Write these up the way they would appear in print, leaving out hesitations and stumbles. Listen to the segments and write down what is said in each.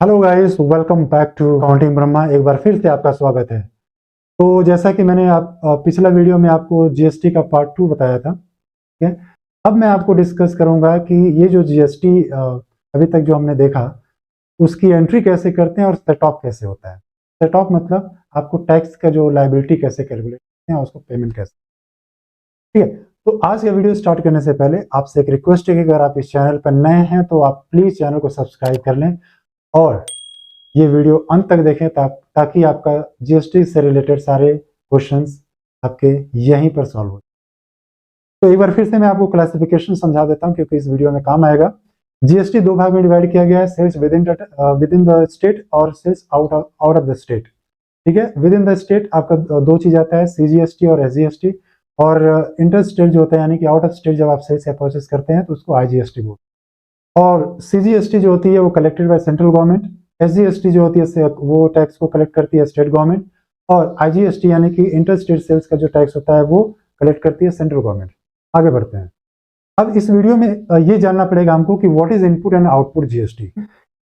Hello guys, welcome back to accounting Brahma. एक बार फिर से आपका स्वागत है। तो जैसा कि मैंने पिछला वीडियो में आपको जीएसटी का पार्ट 2 बताया था, ठीक है। अब मैं आपको डिस्कस करूंगा कि ये जो जीएसटी अभी तक जो हमने देखा उसकी एंट्री कैसे करते हैं और सेट ऑफ कैसे होता है। सेट ऑफ मतलब आपको टैक्स का जो लायबिलिटी कैसे कैलकुलेट करते हैं और उसको पेमेंट कैसे, ठीक है। तो आज का वीडियो स्टार्ट करने से पहले आपसे एक रिक्वेस्ट है कि अगर आप इस चैनल पर नए हैं तो आप प्लीज चैनल को सब्सक्राइब कर लें और ये वीडियो अंत तक देखें ताकि आपका जीएसटी से रिलेटेड सारे क्वेश्चंस आपके यहीं पर सॉल्व हो। तो एक बार फिर से मैं आपको क्लासिफिकेशन समझा देता हूं क्योंकि इस वीडियो में काम आएगा। जीएसटी दो भाग में डिवाइड किया गया है, cells within the state और cells out of the state, ठीक है। विद इन द स्टेट आपका दो चीज आता है, सीजीएसटी और एसजीएसटी। और इंटर स्टेट जो होता है यानी कि आउट ऑफ स्टेट जब आप सेल्स या परचेस करते हैं तो उसको आईजीएसटी बोलते हैं। और सीजीएसटी जो होती है वो collected by central government. SGST जो होती है वो टैक्स को कलेक्ट करती है स्टेट गवर्नमेंट। और आईजीएसटी यानी कि इंटर स्टेट सेल्स का जो टैक्स होता है वो कलेक्ट करती है सेंट्रल गवर्नमेंट। आगे बढ़ते हैं। अब इस वीडियो में ये जानना पड़ेगा हमको कि what is input and output GST.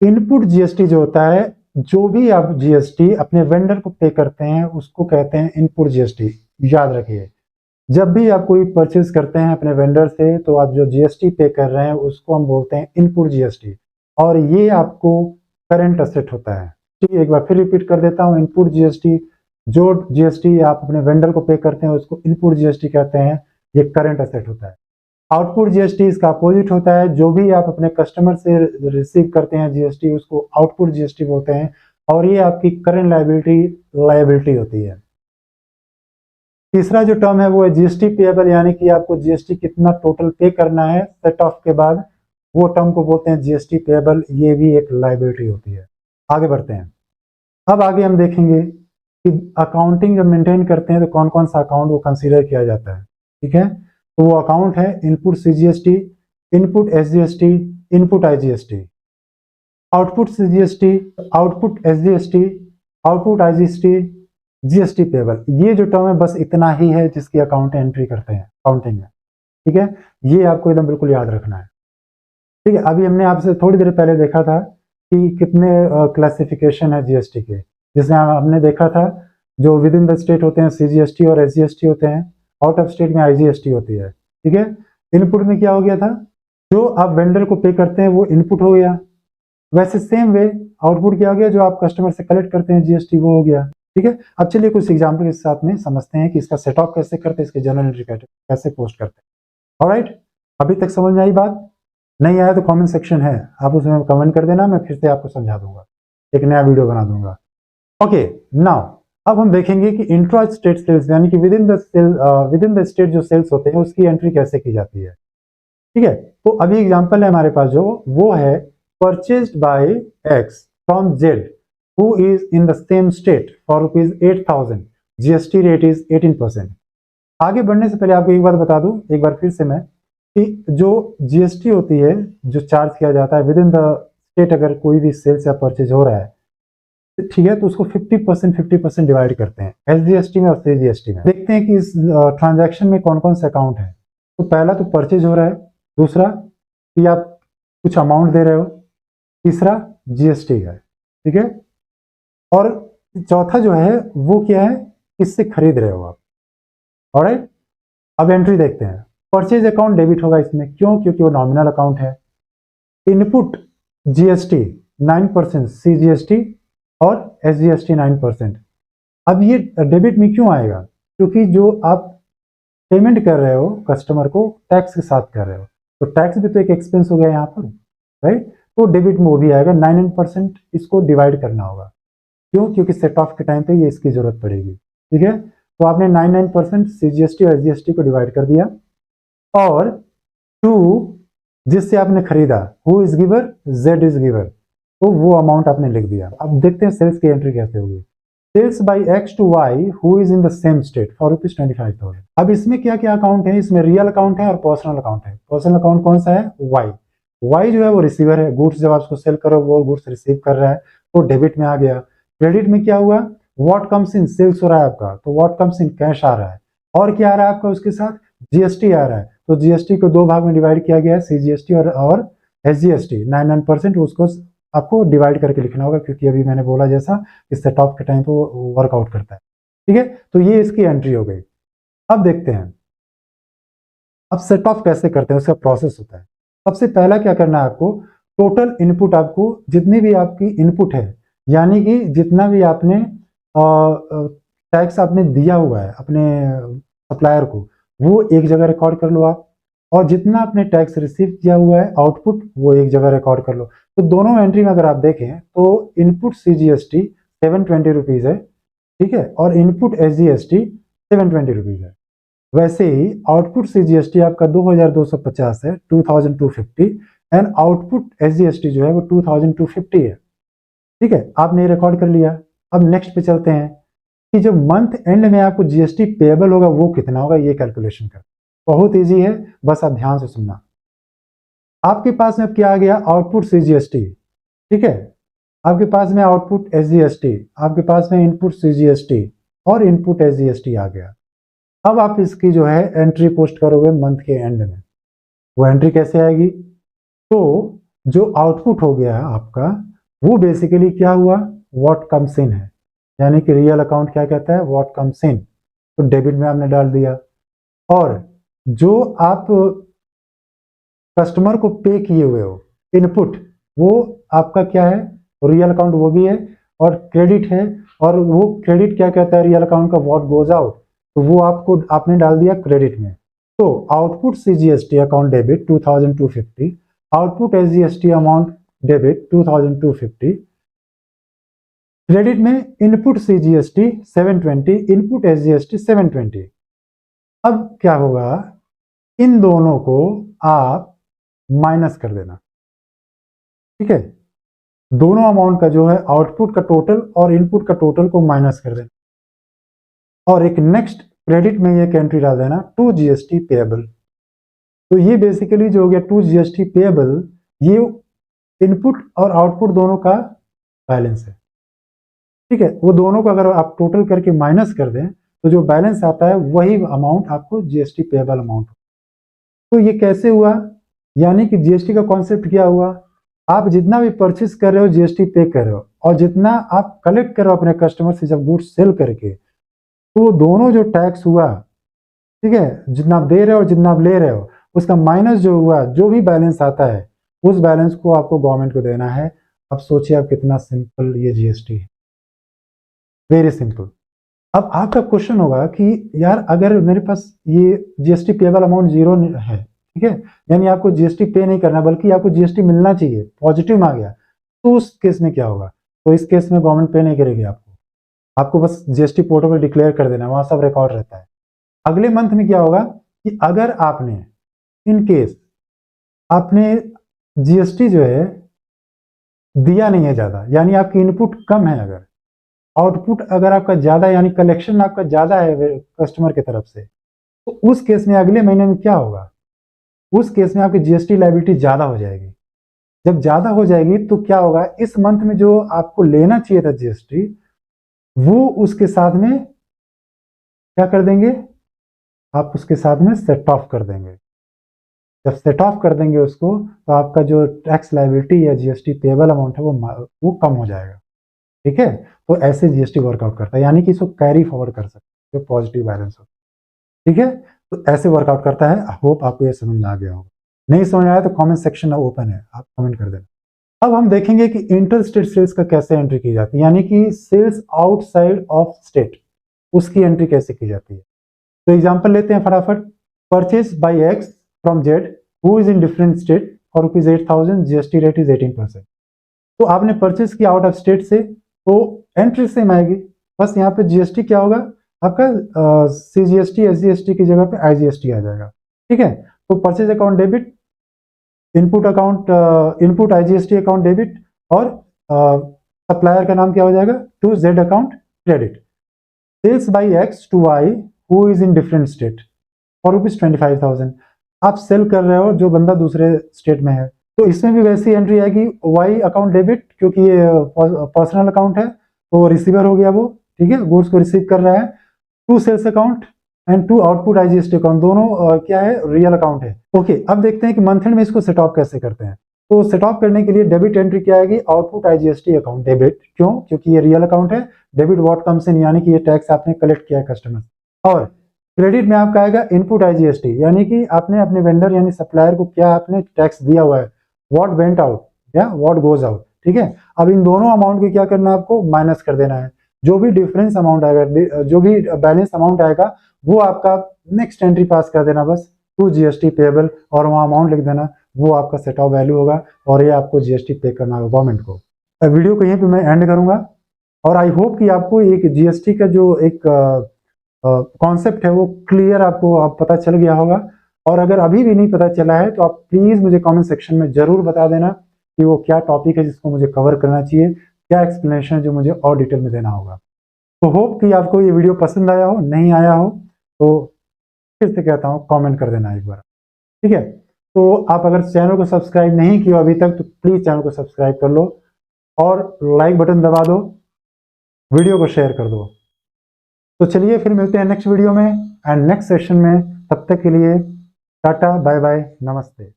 Input GST जो होता है, जो भी आप जीएसटी अपने वेंडर को पे करते हैं उसको कहते हैं इनपुट जीएसटी। याद रखिए, जब भी आप कोई परचेज करते हैं अपने वेंडर से तो आप जो जीएसटी पे कर रहे हैं उसको हम बोलते हैं इनपुट जीएसटी। और ये आपको करंट असेट होता है। ठीक है, एक बार फिर रिपीट कर देता हूँ। इनपुट जीएसटी, जो जीएसटी आप अपने वेंडर को पे करते हैं उसको इनपुट जीएसटी कहते हैं, ये करंट असेट होता है। आउटपुट जीएसटी इसका अपोजिट होता है, जो भी आप अपने कस्टमर से रिसीव करते हैं जीएसटी उसको आउटपुट जीएसटी बोलते हैं और ये आपकी करंट लायबिलिटी होती है। तीसरा जो टर्म है वो है जीएसटी पेएबल, यानी कि आपको जीएसटी कितना टोटल पे करना है सेट ऑफ के बाद, वो टर्म को बोलते हैं जीएसटी पेएबल। ये भी एक लायबिलिटी होती है। आगे बढ़ते हैं। अब आगे हम देखेंगे कि अकाउंटिंग जब मेंटेन करते हैं तो कौन कौन सा अकाउंट वो कंसीडर किया जाता है, ठीक है। तो वो अकाउंट है input CGST, input SGST, input IGST, output CGST, output SGST, output IGST, GST payable. ये जो टर्म है बस इतना ही है जिसकी अकाउंट एंट्री करते हैं अकाउंटिंग में, ठीक है। ये आपको एकदम बिल्कुल याद रखना है, ठीक है। अभी हमने आपसे थोड़ी देर पहले देखा था कि कितने क्लासिफिकेशन है जीएसटी के, जिसमें हमने देखा था जो विद इन द स्टेट होते हैं सीजीएसटी और एसजीएसटी होते हैं, आउट ऑफ स्टेट में आईजीएसटी होती है, ठीक है। इनपुट में क्या हो गया था, जो आप वेंडर को पे करते हैं वो इनपुट हो गया। वैसे सेम वे आउटपुट क्या हो गया, जो आप कस्टमर से कलेक्ट करते हैं जीएसटी, वो हो गया, ठीक है। अब चलिए कुछ एग्जाम्पल के साथ में समझते हैं कि इसका सेट ऑफ कैसे करते हैं, इसके जर्नल एंट्री कैसे पोस्ट करते हैं। ऑलराइट, अभी तक समझ में आई बात? नहीं आया तो कमेंट सेक्शन है, आप उसमें कमेंट कर देना, मैं फिर से आपको समझा दूंगा, एक नया वीडियो बना दूंगा। ओके, नाउ अब हम देखेंगे कि इंट्रा स्टेट सेल्स यानी कि विद इन द स्टेट जो सेल्स होते हैं उसकी एंट्री कैसे की जाती है, ठीक है। तो अभी एग्जांपल है हमारे पास जो वो है purchased bye x from Z who is in the same state for rupees 8,000, GST rate is 18%। आगे बढ़ने से पहले आपको एक बात बता दूं, एक बार फिर से मैं, कि जो जीएसटी होती है जो चार्ज किया जाता है विद इन द स्टेट, अगर कोई भी सेल्स या परचेज हो रहा है, ठीक है, तो उसको 50% डिवाइड करते हैं एसजीएसटी में और सीजीएसटी में। देखते हैं कि इस ट्रांजैक्शन में कौन कौन से अकाउंट है। तो पहला तो परचेज हो रहा है, दूसरा कि आप कुछ अमाउंट दे रहे हो, तीसरा जीएसटी है, ठीक है। और चौथा जो है वो क्या है, किससे खरीद रहे हो आप। ऑलराइट, अब एंट्री देखते हैं। परचेज अकाउंट डेबिट होगा इसमें, क्यों? क्योंकि वो नॉमिनल अकाउंट है। इनपुट जीएसटी 9%, सीजीएसटी और एसजीएसटी 9%। अब ये डेबिट में क्यों आएगा? क्योंकि जो आप पेमेंट कर रहे हो कस्टमर को टैक्स के साथ कर रहे हो, तो टैक्स भी तो एक एक्सपेंस हो गया यहाँ पर, राइट। तो डेबिट में वो भी आएगा। 9% इसको डिवाइड करना होगा, क्यों? क्योंकि सेट ऑफ के टाइम पे ये इसकी जरूरत पड़ेगी, ठीक है। तो आपने 99% सीजीएसटी और एसजीएसटी को डिवाइड कर दिया, और 2 जिससे आपने खरीदा, who is giver, Z is giver, तो वो अमाउंट आपने लिख दिया। अब देखते हैं सेल्स की एंट्री कैसे होगी। Sales by X to Y who is in the same state for rupees 25,000। अब इसमें क्या क्या अकाउंट है, इसमें रियल अकाउंट है और पर्सनल अकाउंट है। पर्सनल अकाउंट कौन सा है? वाई। वाई जो है वो रिसीवर है, गुड्स जब आप उसको सेल करो वो गुड्स रिसीव कर रहा है, तो डेबिट में आ गया। क्रेडिट में क्या हुआ, व्हाट कम्स इन, सेल्स हो रहा है आपका, तो व्हाट कम्स इन, कैश आ रहा है। और क्या आ रहा है आपका उसके साथ, जीएसटी आ रहा है, तो जीएसटी को दो भाग में डिवाइड किया गया है, सीजीएसटी और एसजीएसटी। 99% उसको आपको डिवाइड करके लिखना होगा, क्योंकि अभी मैंने बोला जैसा इस सेट ऑफ के टाइम पे वो वर्कआउट करता है। ठीक है, तो ये इसकी एंट्री हो गई। अब देखते हैं अब सेट ऑफ कैसे करते हैं, उसका प्रोसेस होता है। सबसे पहला क्या करना है आपको, टोटल इनपुट, आपको जितनी भी आपकी इनपुट है, यानी कि जितना भी आपने टैक्स आपने दिया हुआ है अपने सप्लायर को, वो एक जगह रिकॉर्ड कर लो आप, और जितना आपने टैक्स रिसीव किया हुआ है आउटपुट, वो एक जगह रिकॉर्ड कर लो। तो दोनों एंट्री में अगर आप देखें तो इनपुट CGST 720 रुपीज़ है, ठीक है, और इनपुट SGST 720 रुपीज़ है। वैसे ही आउटपुट CGST आपका 2250 है, 2250, एंड आउटपुट SGST जो है वो 2250 है। ठीक है, आपने रिकॉर्ड कर लिया। अब नेक्स्ट पे चलते हैं कि जो मंथ एंड में आपको GST पेएबल होगा वो कितना होगा, ये कैलकुलेशन कर। बहुत इजी है, बस आप ध्यान से सुनना। आपके पास में क्या आ गया, आउटपुट CGST, ठीक है, आपके पास में आउटपुट SGST, आपके पास में इनपुट CGST और इनपुट SGST आ गया। अब आप इसकी जो है एंट्री पोस्ट करोगे मंथ के एंड में। वो एंट्री कैसे आएगी, तो जो आउटपुट हो गया आपका वो बेसिकली क्या हुआ, व्हाट कम्स इन है, यानी कि रियल अकाउंट क्या कहता है, व्हाट कम्स इन, तो डेबिट में आपने डाल दिया। और जो आप कस्टमर को पे किए हुए हो इनपुट, वो आपका क्या है, रियल अकाउंट वो भी है, और क्रेडिट है, और वो क्रेडिट क्या कहता है रियल अकाउंट का, व्हाट गोज आउट, तो वो आपने डाल दिया क्रेडिट में। तो output CGST account debit 2250, output SGST amount debit 2250, credit में इनपुट CGST 720, इनपुट SGST 720। अब क्या होगा, इन दोनों को आप माइनस कर देना। ठीक है, दोनों अमाउंट का जो है आउटपुट का टोटल और इनपुट का टोटल को माइनस कर देना, और एक नेक्स्ट क्रेडिट में एक एंट्री डाल देना, टू GST पेएबल। तो ये बेसिकली जो हो गया टू GST पेएबल, ये इनपुट और आउटपुट दोनों का बैलेंस है। ठीक है, वो दोनों को अगर आप टोटल करके माइनस कर दें तो जो बैलेंस आता है वही अमाउंट आपको GST पेएबल अमाउंट। तो ये कैसे हुआ, यानी कि GST का कॉन्सेप्ट क्या हुआ, आप जितना भी परचेस कर रहे हो GST पे कर रहे हो, और जितना आप कलेक्ट कर रहे हो अपने कस्टमर से जब गुड्स सेल करके, तो दोनों जो टैक्स हुआ, ठीक है, जितना आप दे रहे हो जितना आप ले रहे हो, उसका माइनस जो हुआ, जो भी बैलेंस आता है उस बैलेंस को आपको गवर्नमेंट को देना है। अब सोचिए आप कितना सिंपल ये GST है, वेरी सिंपल। अब आपका क्वेश्चन होगा कि यार अगर मेरे पास ये GST पेएबल अमाउंट जीरो है, ठीक है, यानी आपको GST पे नहीं करना बल्कि आपको GST मिलना चाहिए, पॉजिटिव में आ गया, तो उस केस में क्या होगा, तो इस केस में गवर्नमेंट पे नहीं करेगी आपको बस GST पोर्टल पर डिक्लेयर कर देना, वहां सब रिकॉर्ड रहता है। अगले मंथ में क्या होगा कि अगर आपने इन केस आपने GST जो है दिया नहीं है ज्यादा, यानी आपकी इनपुट कम है, अगर आउटपुट अगर आपका ज्यादा यानी कलेक्शन आपका ज्यादा है कस्टमर की तरफ से, तो उस केस में अगले महीने में क्या होगा, उस केस में आपकी GST लायबिलिटी ज्यादा हो जाएगी। जब ज्यादा हो जाएगी तो क्या होगा, इस मंथ में जो आपको लेना चाहिए था GST, वो उसके साथ में क्या कर देंगे, आप उसके साथ में सेट ऑफ कर देंगे। जब सेट ऑफ कर देंगे उसको, तो आपका जो टैक्स लायबिलिटी या GST पेएबल अमाउंट है वो कम हो जाएगा। ठीक है, तो ऐसे GST वर्कआउट करता है, यानी कि इसको कैरी फॉरवर्ड कर सकते हैं, जो पॉजिटिव बैलेंस हो। ठीक है, तो ऐसे वर्कआउट करता है। होप आपको ये समझ में आ गया होगा। नहीं समझ आया तो कमेंट सेक्शन ओपन है, आप कमेंट कर देना। अब हम देखेंगे कि इंटर स्टेट सेल्स का कैसे एंट्री की जाती है, यानी कि सेल्स आउटसाइड ऑफ स्टेट, उसकी एंट्री कैसे की जाती है। तो एग्जांपल लेते हैं फटाफट। Purchase by x from Z who is in different state for ₹8,000, GST rate is 18%। तो आपने परचेज किया आउट ऑफ स्टेट से, तो एंट्री सेम आएगी, बस यहाँ पे GST क्या होगा आपका, CGST SGST की जगह पे IGST आ जाएगा। ठीक है, तो purchase account debit, input IGST account debit, और सप्लायर का नाम क्या हो जाएगा, to Z account credit. Sales by X to Y who is in different state for ₹25,000। आप सेल कर रहे हो, जो बंदा दूसरे स्टेट में है, तो इसमें भी वैसी एंट्री आएगी, वाई अकाउंट डेबिट, क्योंकि ये पर्सनल अकाउंट है तो रिसीवर हो गया वो, ठीक है, गुड्स को रिसीव कर रहा है। To sales account and to output IGST account, दोनों क्या है, रियल अकाउंट है। ओके, अब देखते हैं कि मंथ एंड में इसको सेट ऑफ कैसे करते हैं। तो सेट ऑफ करने के लिए डेबिट एंट्री क्या आएगी, आउटपुट IGST अकाउंट डेबिट। क्यों? क्योंकि ये रियल अकाउंट है। डेबिट व्हाट कम्स इन, यानी कि ये टैक्स आपने कलेक्ट किया है कस्टमर। और क्रेडिट में आपका आएगा इनपुट IGST, यानी कि आपने अपने वेंडर यानी सप्लायर को क्या आपने टैक्स दिया हुआ है, व्हाट वेंट आउट या व्हाट गोज आउट। ठीक है, अब इन दोनों अमाउंट को क्या करना है, आपको माइनस कर देना है। जो भी डिफरेंस अमाउंट आएगा, जो भी बैलेंस अमाउंट आएगा, वो आपका नेक्स्ट एंट्री पास कर देना बस टू GST पेबल, और वहाँ अमाउंट लिख देना, वो आपका सेट ऑफ वैल्यू होगा और ये आपको GST पे करना होगा गवर्नमेंट को। वीडियो को यहीं पे मैं एंड करूंगा और आई होप कि आपको एक GST का जो एक कॉन्सेप्ट है वो क्लियर आपको पता चल गया होगा। और अगर अभी भी नहीं पता चला है तो आप प्लीज़ मुझे कमेंट सेक्शन में ज़रूर बता देना कि वो क्या टॉपिक है जिसको मुझे कवर करना चाहिए, क्या एक्सप्लेनेशन है जो मुझे और डिटेल में देना होगा। तो होप कि आपको ये वीडियो पसंद आया हो, नहीं आया हो तो फिर से कहता हूँ कमेंट कर देना एक बार। ठीक है, तो आप अगर चैनल को सब्सक्राइब नहीं किया अभी तक तो प्लीज़ चैनल को सब्सक्राइब कर लो और लाइक बटन दबा दो, वीडियो को शेयर कर दो। तो चलिए फिर मिलते हैं नेक्स्ट वीडियो में एंड नेक्स्ट सेशन में। तब तक के लिए टाटा बाय बाय, नमस्ते।